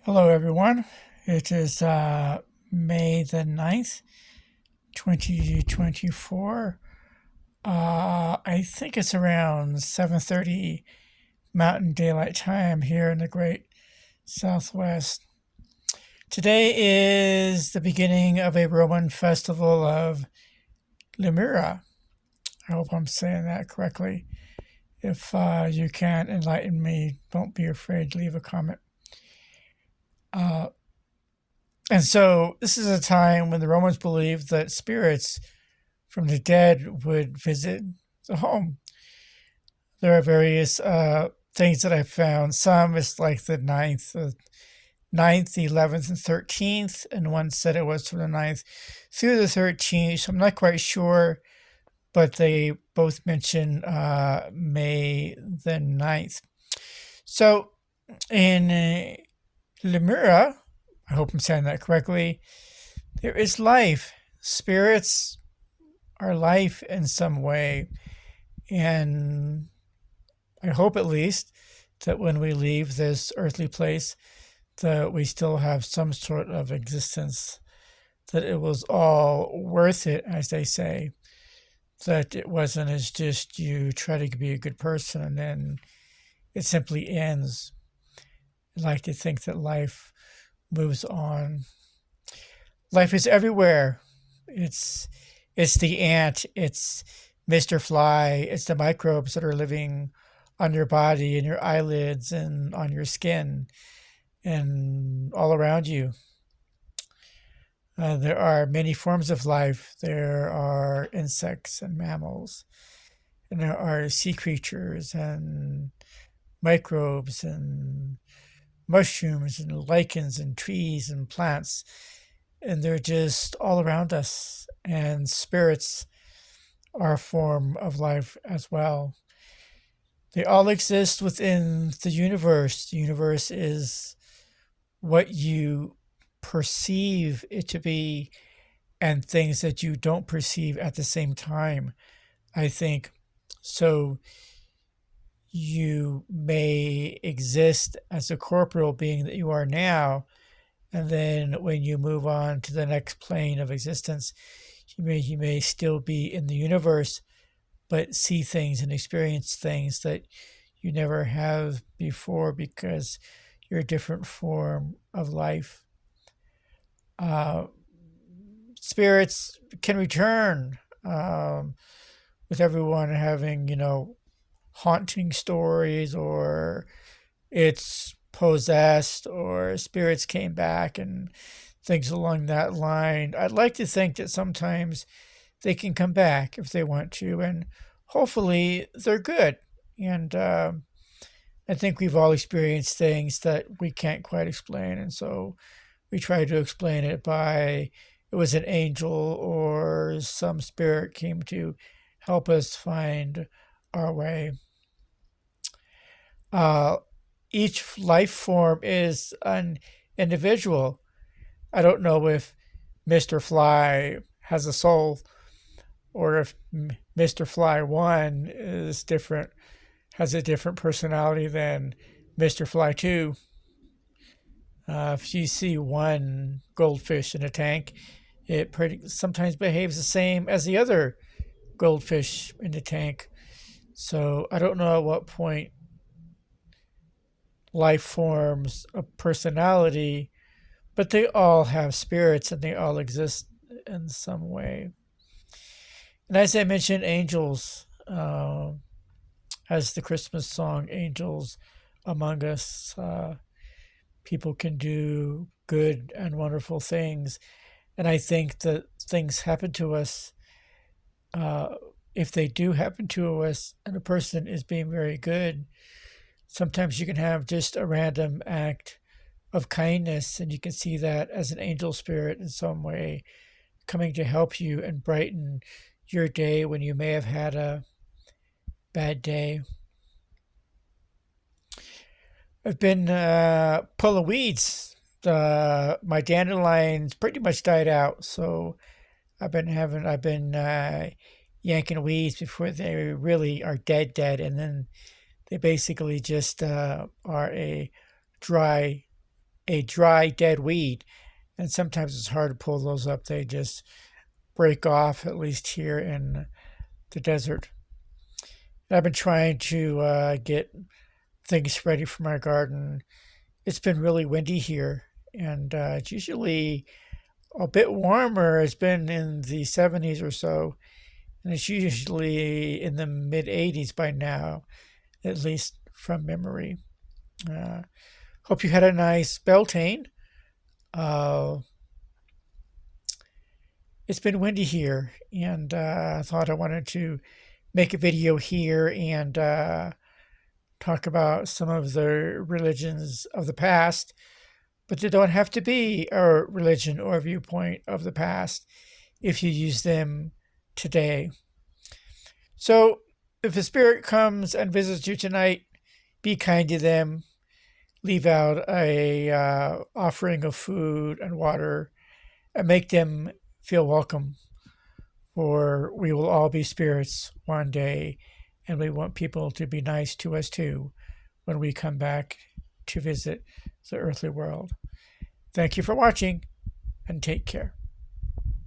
Hello, everyone. It is May the 9th, 2024. I think it's around 7:30 Mountain Daylight Time here in the great Southwest. Today is the beginning of a Roman festival of Lemuria. I hope I'm saying that correctly. If you can enlighten me, don't be afraid to leave a comment. Uh, And so this is a time when the Romans believed that spirits from the dead would visit the home. There are various things that I found. Some is like the ninth, the 11th, and 13th, and one said it was from the ninth through the 13th. So I'm not quite sure, but they both mention May the 9th. So in Lemura, I hope I'm saying that correctly, there is life. Spirits are life in some way. And I hope at least that when we leave this earthly place, that we still have some sort of existence, that it was all worth it, as they say, that it wasn't as just you try to be a good person and then it simply ends. I like to think that life moves on. Life is everywhere. It's it's the ant, it's Mr. Fly, it's the microbes that are living on your body and your eyelids and on your skin and all around you. There are many forms of life. There are insects and mammals, and there are sea creatures and microbes and mushrooms and lichens and trees and plants, and they're just all around us. And spirits are a form of life as well. They all exist within the universe. The universe is what you perceive it to be and things that you don't perceive at the same time, I think. So you may exist as a corporeal being that you are now, and then when you move on to the next plane of existence, you may still be in the universe, but see things and experience things that you never have before because you're a different form of life. Uh, Spirits can return, with everyone having, haunting stories, or it's possessed, or spirits came back, and things along that line. I'd like to think that sometimes they can come back if they want to, and hopefully they're good. And I think we've all experienced things that we can't quite explain, and so we try to explain it by it was an angel or some spirit came to help us find our way. Uh, each life form is an individual. I don't know if Mr. Fly has a soul or if Mr. Fly 1 is different, has a different personality than Mr. Fly 2. If you see one goldfish in a tank, it sometimes behaves the same as the other goldfish in the tank. So I don't know at what point life forms a personality, but they all have spirits and they all exist in some way. And as I mentioned, angels, as the Christmas song "Angels Among Us," people can do good and wonderful things. And I think that things happen to us. Uh, if they do happen to us and a person is being very good, sometimes you can have just a random act of kindness, and you can see that as an angel spirit in some way coming to help you and brighten your day when you may have had a bad day. I've been pulling weeds. My dandelions pretty much died out, so I've been yanking weeds before they really are dead, and then they basically just are a dry a dry, dead weed. And sometimes it's hard to pull those up. They just break off, at least here in the desert. I've been trying to get things ready for my garden. It's been really windy here, and it's usually a bit warmer. It's been in the 70s or so, and it's usually in the mid 80s by now, at least from memory. Uh, Hope you had a nice Beltane. Uh, it's been windy here, and I thought I wanted to make a video here and talk about some of the religions of the past, but they don't have to be a religion or viewpoint of the past if you use them today. So, if a spirit comes and visits you tonight, be kind to them. Leave out a offering of food and water, and make them feel welcome. For we will all be spirits one day, and we want people to be nice to us too when we come back to visit the earthly world. Thank you for watching, and take care.